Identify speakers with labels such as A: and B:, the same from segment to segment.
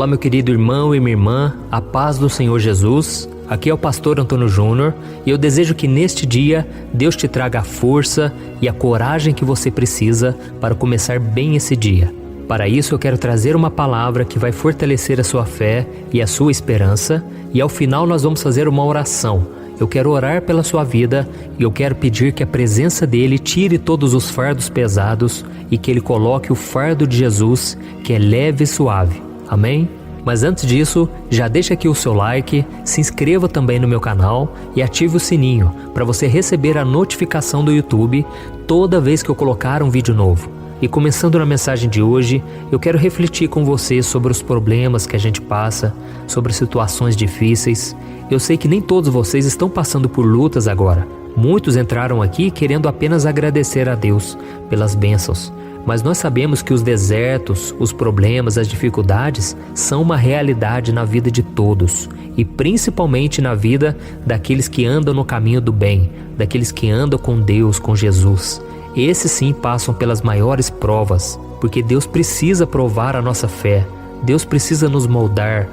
A: Olá, meu querido irmão e minha irmã, a paz do Senhor Jesus. Aqui é o pastor Antônio Júnior e eu desejo que neste dia Deus te traga a força e a coragem que você precisa para começar bem esse dia. Para isso eu quero trazer uma palavra que vai fortalecer a sua fé e a sua esperança, e ao final nós vamos fazer uma oração. Eu quero orar pela sua vida e eu quero pedir que a presença dele tire todos os fardos pesados e que ele coloque o fardo de Jesus, que é leve e suave. Amém? Mas antes disso, já deixa aqui o seu like, se inscreva também no meu canal e ative o sininho para você receber a notificação do YouTube toda vez que eu colocar um vídeo novo. E começando na mensagem de hoje, eu quero refletir com você sobre os problemas que a gente passa, sobre situações difíceis. Eu sei que nem todos vocês estão passando por lutas agora. Muitos entraram aqui querendo apenas agradecer a Deus pelas bênçãos. Mas nós sabemos que os desertos, os problemas, as dificuldades são uma realidade na vida de todos, e principalmente na vida daqueles que andam no caminho do bem, daqueles que andam com Deus, com Jesus. Esses sim passam pelas maiores provas, porque Deus precisa provar a nossa fé, Deus precisa nos moldar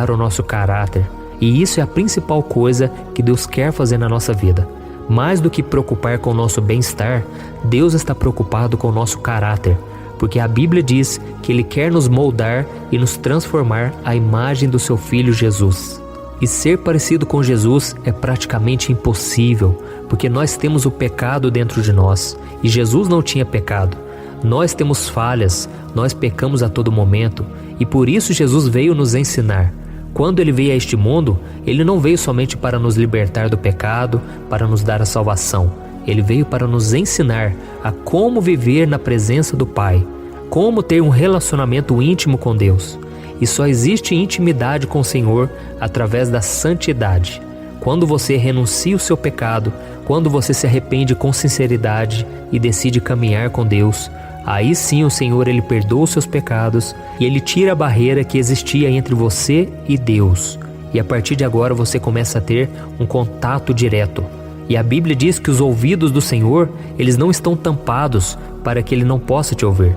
A: o nosso caráter, e isso é a principal coisa que Deus quer fazer na nossa vida. Mais do que preocupar com o nosso bem-estar, Deus está preocupado com o nosso caráter, porque a Bíblia diz que Ele quer nos moldar e nos transformar à imagem do seu Filho Jesus. E ser parecido com Jesus é praticamente impossível, porque nós temos o pecado dentro de nós, e Jesus não tinha pecado. Nós temos falhas, nós pecamos a todo momento, e por isso Jesus veio nos ensinar. Quando Ele veio a este mundo, Ele não veio somente para nos libertar do pecado, para nos dar a salvação. Ele veio para nos ensinar a como viver na presença do Pai, como ter um relacionamento íntimo com Deus. E só existe intimidade com o Senhor através da santidade. Quando você renuncia o seu pecado, quando você se arrepende com sinceridade e decide caminhar com Deus, aí sim o Senhor Ele perdoa os seus pecados e Ele tira a barreira que existia entre você e Deus. E a partir de agora você começa a ter um contato direto. E a Bíblia diz que os ouvidos do Senhor, eles não estão tampados para que Ele não possa te ouvir.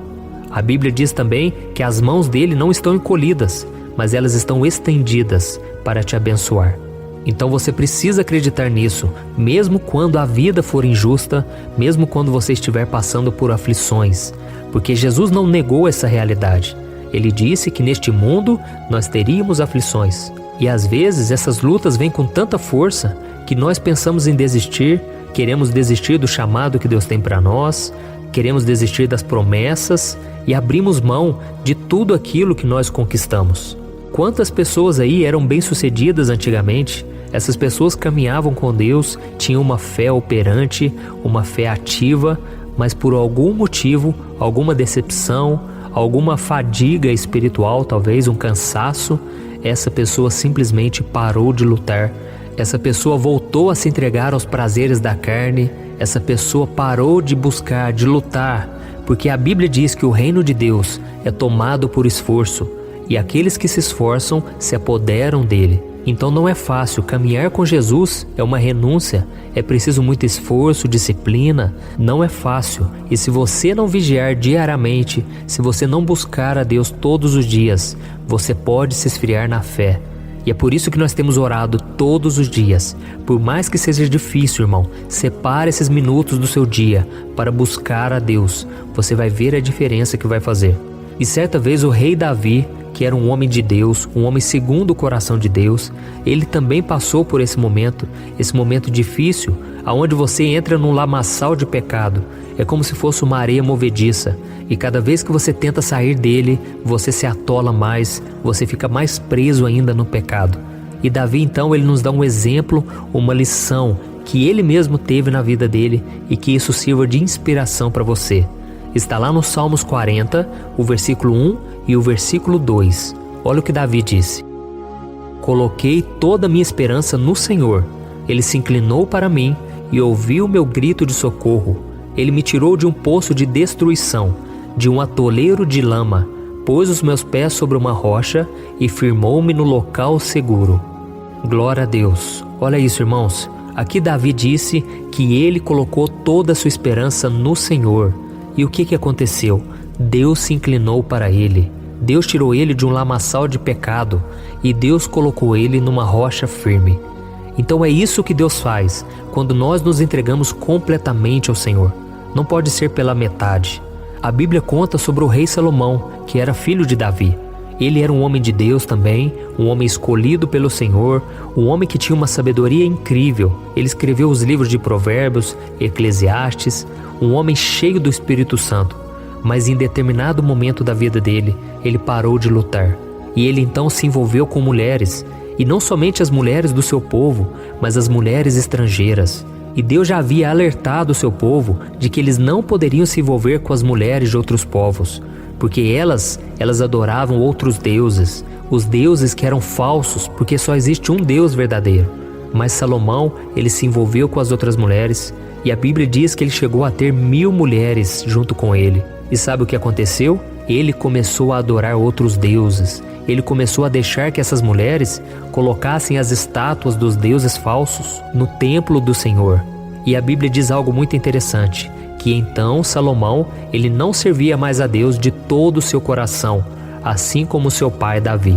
A: A Bíblia diz também que as mãos dele não estão encolhidas, mas elas estão estendidas para te abençoar. Então você precisa acreditar nisso, mesmo quando a vida for injusta, mesmo quando você estiver passando por aflições, porque Jesus não negou essa realidade. Ele disse que neste mundo nós teríamos aflições, e às vezes essas lutas vêm com tanta força que nós pensamos em desistir, queremos desistir do chamado que Deus tem para nós, queremos desistir das promessas e abrimos mão de tudo aquilo que nós conquistamos. Quantas pessoas aí eram bem-sucedidas antigamente? Essas pessoas caminhavam com Deus, tinham uma fé operante, uma fé ativa, mas por algum motivo, alguma decepção, alguma fadiga espiritual, talvez um cansaço, essa pessoa simplesmente parou de lutar. Essa pessoa voltou a se entregar aos prazeres da carne, essa pessoa parou de buscar, de lutar, porque a Bíblia diz que o reino de Deus é tomado por esforço, e aqueles que se esforçam se apoderam dele. Então não é fácil, caminhar com Jesus é uma renúncia, é preciso muito esforço, disciplina, não é fácil. E se você não vigiar diariamente, se você não buscar a Deus todos os dias, você pode se esfriar na fé. E é por isso que nós temos orado todos os dias. Por mais que seja difícil, irmão, separe esses minutos do seu dia para buscar a Deus. Você vai ver a diferença que vai fazer. E certa vez o rei Davi, que era um homem de Deus, um homem segundo o coração de Deus, ele também passou por esse momento difícil, aonde você entra num lamaçal de pecado. É como se fosse uma areia movediça, e cada vez que você tenta sair dele, você se atola mais, você fica mais preso ainda no pecado. E Davi então ele nos dá um exemplo, uma lição que ele mesmo teve na vida dele, e que isso sirva de inspiração para você. Está lá no Salmos 40, o versículo 1 e o versículo 2. Olha o que Davi disse: Coloquei toda a minha esperança no Senhor. Ele se inclinou para mim e ouviu meu grito de socorro. Ele me tirou de um poço de destruição, de um atoleiro de lama, pôs os meus pés sobre uma rocha e firmou-me no local seguro. Glória a Deus. Olha isso, irmãos. Aqui Davi disse que ele colocou toda a sua esperança no Senhor. E o que aconteceu? Deus se inclinou para ele. Deus tirou ele de um lamaçal de pecado e Deus colocou ele numa rocha firme. Então é isso que Deus faz quando nós nos entregamos completamente ao Senhor. Não pode ser pela metade. A Bíblia conta sobre o rei Salomão, que era filho de Davi. Ele era um homem de Deus também, um homem escolhido pelo Senhor, um homem que tinha uma sabedoria incrível. Ele escreveu os livros de Provérbios, Eclesiastes, um homem cheio do Espírito Santo. Mas em determinado momento da vida dele, ele parou de lutar. E ele então se envolveu com mulheres, e não somente as mulheres do seu povo, mas as mulheres estrangeiras. E Deus já havia alertado o seu povo de que eles não poderiam se envolver com as mulheres de outros povos, porque elas adoravam outros deuses, os deuses que eram falsos, porque só existe um Deus verdadeiro. Mas Salomão, ele se envolveu com as outras mulheres, e a Bíblia diz que ele chegou a ter 1000 mulheres junto com ele. E sabe o que aconteceu? Ele começou a adorar outros deuses. Ele começou a deixar que essas mulheres colocassem as estátuas dos deuses falsos no templo do Senhor. E a Bíblia diz algo muito interessante, que então Salomão, ele não servia mais a Deus de todo o seu coração, assim como seu pai Davi.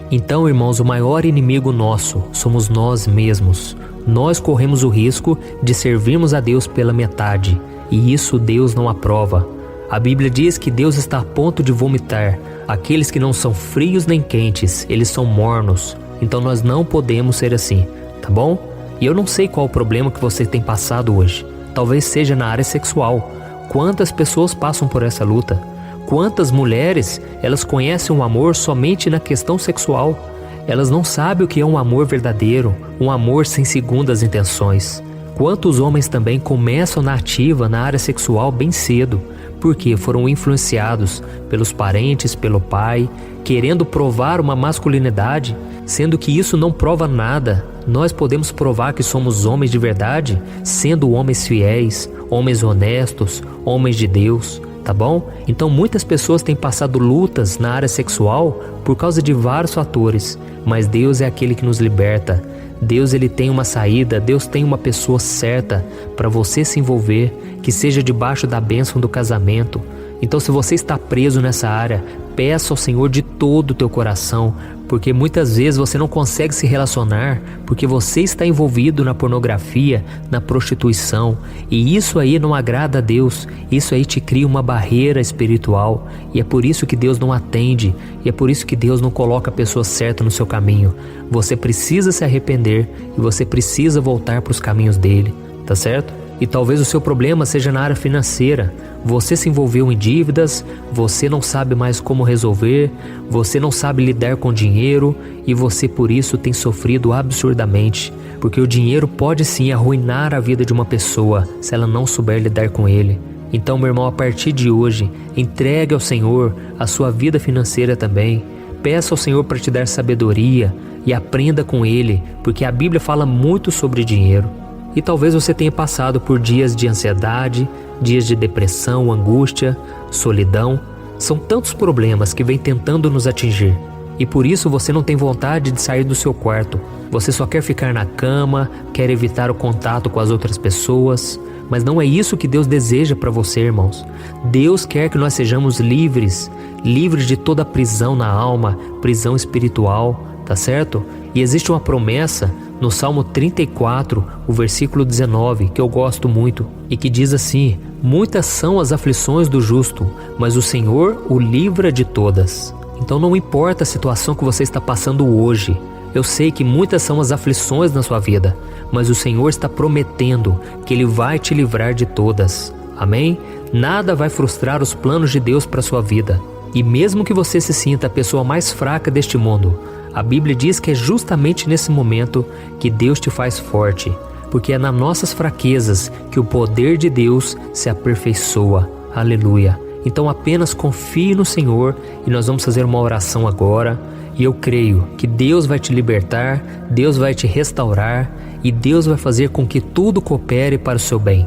A: Então, irmãos, o maior inimigo nosso somos nós mesmos. Nós corremos o risco de servirmos a Deus pela metade, e isso Deus não aprova. A Bíblia diz que Deus está a ponto de vomitar aqueles que não são frios nem quentes, eles são mornos. Então nós não podemos ser assim, tá bom? E eu não sei qual o problema que você tem passado hoje. Talvez seja na área sexual. Quantas pessoas passam por essa luta? Quantas mulheres, elas conhecem o amor somente na questão sexual? Elas não sabem o que é um amor verdadeiro, um amor sem segundas intenções. Quantos homens também começam na ativa na área sexual bem cedo, porque foram influenciados pelos parentes, pelo pai, querendo provar uma masculinidade, sendo que isso não prova nada. Nós podemos provar que somos homens de verdade, sendo homens fiéis, homens honestos, homens de Deus, tá bom? Então muitas pessoas têm passado lutas na área sexual por causa de vários fatores, mas Deus é aquele que nos liberta. Deus, ele tem uma saída, Deus tem uma pessoa certa para você se envolver, que seja debaixo da bênção do casamento. Então, se você está preso nessa área, peça ao Senhor de todo o teu coração, porque muitas vezes você não consegue se relacionar porque você está envolvido na pornografia, na prostituição, e isso aí não agrada a Deus. Isso aí te cria uma barreira espiritual, e é por isso que Deus não atende, e é por isso que Deus não coloca a pessoa certa no seu caminho. Você precisa se arrepender e você precisa voltar para os caminhos dele, tá certo? E talvez o seu problema seja na área financeira. Você se envolveu em dívidas, você não sabe mais como resolver, você não sabe lidar com dinheiro e você por isso tem sofrido absurdamente. Porque o dinheiro pode sim arruinar a vida de uma pessoa se ela não souber lidar com ele. Então, meu irmão, a partir de hoje, entregue ao Senhor a sua vida financeira também. Peça ao Senhor para te dar sabedoria e aprenda com Ele, porque a Bíblia fala muito sobre dinheiro. E talvez você tenha passado por dias de ansiedade, dias de depressão, angústia, solidão. São tantos problemas que vêm tentando nos atingir. E por isso você não tem vontade de sair do seu quarto. Você só quer ficar na cama, quer evitar o contato com as outras pessoas. Mas não é isso que Deus deseja para você, irmãos. Deus quer que nós sejamos livres, livres de toda prisão na alma, prisão espiritual, tá certo? E existe uma promessa no Salmo 34, o versículo 19, que eu gosto muito, e que diz assim: muitas são as aflições do justo, mas o Senhor o livra de todas. Então não importa a situação que você está passando hoje, eu sei que muitas são as aflições na sua vida, mas o Senhor está prometendo que Ele vai te livrar de todas. Amém? Nada vai frustrar os planos de Deus para a sua vida. E mesmo que você se sinta a pessoa mais fraca deste mundo, a Bíblia diz que é justamente nesse momento que Deus te faz forte, porque é nas nossas fraquezas que o poder de Deus se aperfeiçoa. Aleluia! Então apenas confie no Senhor e nós vamos fazer uma oração agora. E eu creio que Deus vai te libertar, Deus vai te restaurar e Deus vai fazer com que tudo coopere para o seu bem.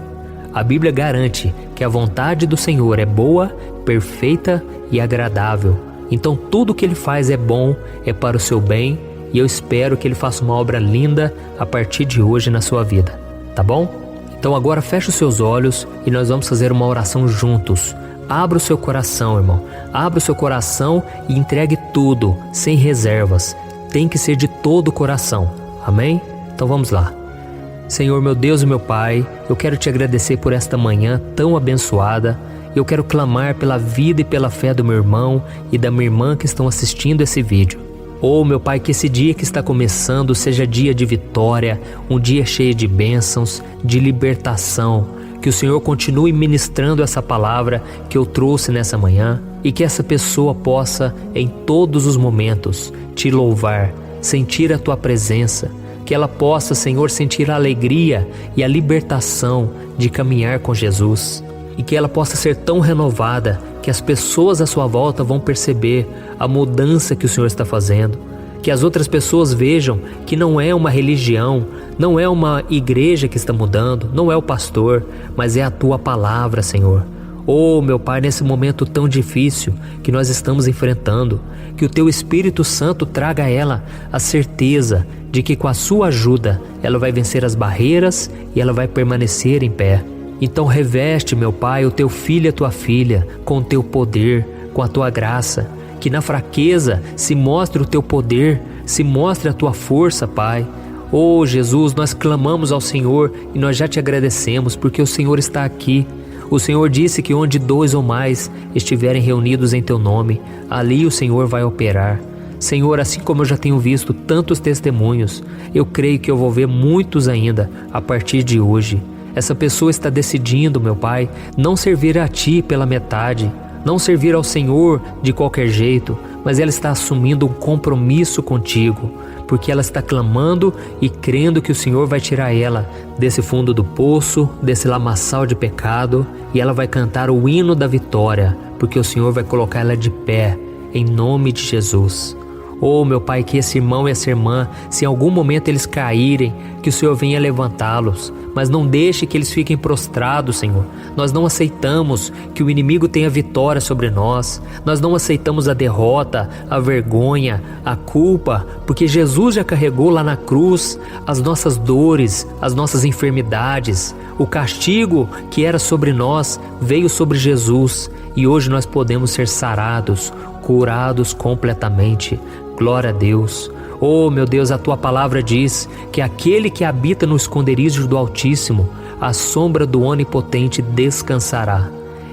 A: A Bíblia garante que a vontade do Senhor é boa, perfeita e agradável. Então tudo que Ele faz é bom, é para o seu bem, e eu espero que Ele faça uma obra linda a partir de hoje na sua vida, tá bom? Então agora feche os seus olhos e nós vamos fazer uma oração juntos. abra o seu coração, irmão. Abra o seu coração e entregue tudo, sem reservas. Tem que ser de todo o coração. Amém? Então vamos lá. Senhor, meu Deus e meu Pai, eu quero te agradecer por esta manhã tão abençoada. Eu quero clamar pela vida e pela fé do meu irmão e da minha irmã que estão assistindo esse vídeo. Oh, meu Pai, que esse dia que está começando seja dia de vitória, um dia cheio de bênçãos, de libertação. Que o Senhor continue ministrando essa palavra que eu trouxe nessa manhã e que essa pessoa possa, em todos os momentos, te louvar, sentir a tua presença. Que ela possa, Senhor, sentir a alegria e a libertação de caminhar com Jesus. E que ela possa ser tão renovada que as pessoas à sua volta vão perceber a mudança que o Senhor está fazendo. Que as outras pessoas vejam que não é uma religião, não é uma igreja que está mudando, não é o pastor, mas é a tua palavra, Senhor. Oh, meu Pai, nesse momento tão difícil que nós estamos enfrentando, que o teu Espírito Santo traga a ela a certeza de que com a sua ajuda ela vai vencer as barreiras e ela vai permanecer em pé. Então reveste, meu Pai, o teu filho e a tua filha com o teu poder, com a tua graça. Que na fraqueza se mostre o teu poder, se mostre a tua força, Pai. Oh, Jesus, nós clamamos ao Senhor e nós já te agradecemos porque o Senhor está aqui. O Senhor disse que onde 2 ou mais estiverem reunidos em teu nome, ali o Senhor vai operar. Senhor, assim como eu já tenho visto tantos testemunhos, eu creio que eu vou ver muitos ainda a partir de hoje. Essa pessoa está decidindo, meu Pai, não servir a Ti pela metade, não servir ao Senhor de qualquer jeito, mas ela está assumindo um compromisso contigo, porque ela está clamando e crendo que o Senhor vai tirar ela desse fundo do poço, desse lamaçal de pecado, e ela vai cantar o hino da vitória, porque o Senhor vai colocar ela de pé, em nome de Jesus. Oh, meu Pai, que esse irmão e essa irmã, se em algum momento eles caírem, que o Senhor venha levantá-los, mas não deixe que eles fiquem prostrados, Senhor. Nós não aceitamos que o inimigo tenha vitória sobre nós. Nós não aceitamos a derrota, a vergonha, a culpa, porque Jesus já carregou lá na cruz as nossas dores, as nossas enfermidades. O castigo que era sobre nós veio sobre Jesus e hoje nós podemos ser sarados, curados completamente. Glória a Deus. Oh, meu Deus, a tua palavra diz que aquele que habita no esconderijo do Altíssimo, à sombra do Onipotente descansará.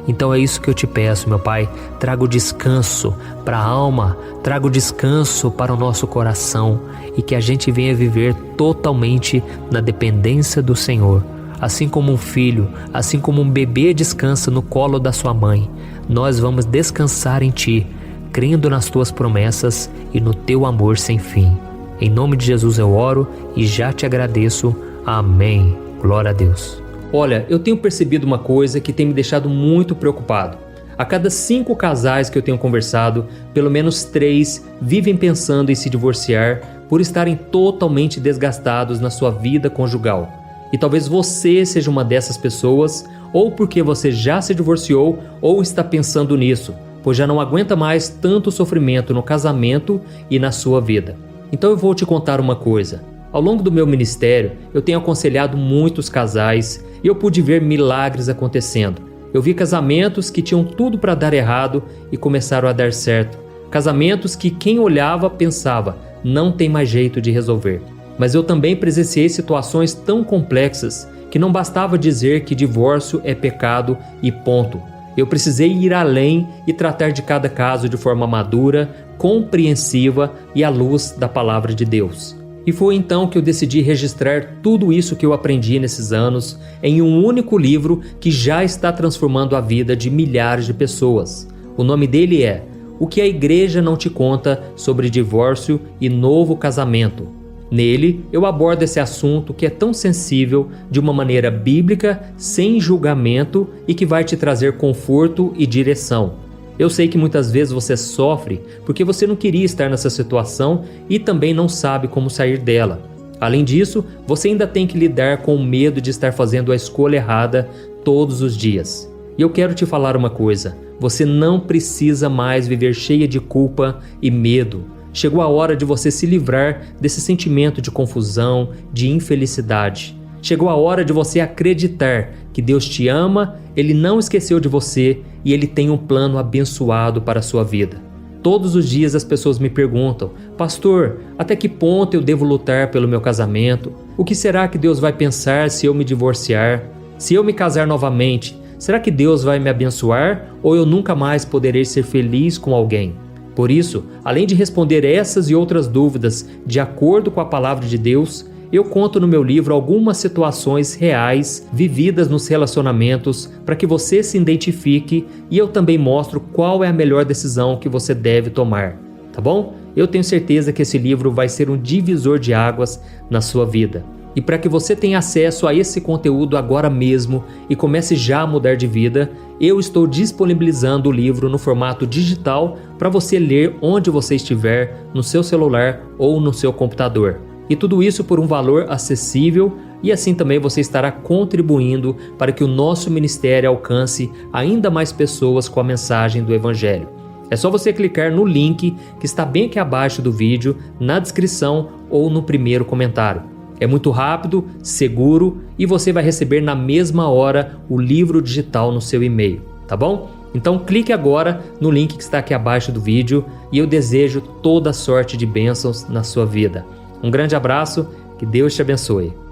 A: Então é isso que eu te peço, meu Pai. Traga o descanso para a alma, traga o descanso para o nosso coração e que a gente venha viver totalmente na dependência do Senhor. Assim como um filho, assim como um bebê descansa no colo da sua mãe, nós vamos descansar em Ti, crendo nas Tuas promessas e no Teu amor sem fim. Em nome de Jesus eu oro e já te agradeço. Amém. Glória a Deus. Olha, eu tenho percebido uma coisa que tem me deixado muito preocupado. A cada 5 casais que eu tenho conversado, pelo menos 3 vivem pensando em se divorciar por estarem totalmente desgastados na sua vida conjugal. E talvez você seja uma dessas pessoas, ou porque você já se divorciou ou está pensando nisso, pois já não aguenta mais tanto sofrimento no casamento e na sua vida. Então eu vou te contar uma coisa. Ao longo do meu ministério, eu tenho aconselhado muitos casais e eu pude ver milagres acontecendo. Eu vi casamentos que tinham tudo para dar errado e começaram a dar certo. Casamentos que quem olhava pensava, não tem mais jeito de resolver. Mas eu também presenciei situações tão complexas que não bastava dizer que divórcio é pecado e ponto. Eu precisei ir além e tratar de cada caso de forma madura, compreensiva e à luz da palavra de Deus. E foi então que eu decidi registrar tudo isso que eu aprendi nesses anos em um único livro que já está transformando a vida de milhares de pessoas. O nome dele é O que a Igreja Não Te Conta sobre Divórcio e Novo Casamento. Nele, eu abordo esse assunto que é tão sensível de uma maneira bíblica, sem julgamento e que vai te trazer conforto e direção. Eu sei que muitas vezes você sofre porque você não queria estar nessa situação e também não sabe como sair dela. Além disso, você ainda tem que lidar com o medo de estar fazendo a escolha errada todos os dias. E eu quero te falar uma coisa, você não precisa mais viver cheia de culpa e medo. Chegou a hora de você se livrar desse sentimento de confusão, de infelicidade. Chegou a hora de você acreditar que Deus te ama, Ele não esqueceu de você e Ele tem um plano abençoado para a sua vida. Todos os dias as pessoas me perguntam: pastor, até que ponto eu devo lutar pelo meu casamento? O que será que Deus vai pensar se eu me divorciar? Se eu me casar novamente, será que Deus vai me abençoar ou eu nunca mais poderei ser feliz com alguém? Por isso, além de responder essas e outras dúvidas de acordo com a palavra de Deus, eu conto no meu livro algumas situações reais vividas nos relacionamentos para que você se identifique e eu também mostro qual é a melhor decisão que você deve tomar, tá bom? Eu tenho certeza que esse livro vai ser um divisor de águas na sua vida. E para que você tenha acesso a esse conteúdo agora mesmo e comece já a mudar de vida, eu estou disponibilizando o livro no formato digital para você ler onde você estiver, no seu celular ou no seu computador. E tudo isso por um valor acessível e assim também você estará contribuindo para que o nosso ministério alcance ainda mais pessoas com a mensagem do Evangelho. É só você clicar no link que está bem aqui abaixo do vídeo, na descrição ou no primeiro comentário. É muito rápido, seguro e você vai receber na mesma hora o livro digital no seu e-mail, tá bom? Então clique agora no link que está aqui abaixo do vídeo e eu desejo toda sorte de bênçãos na sua vida. Um grande abraço, que Deus te abençoe.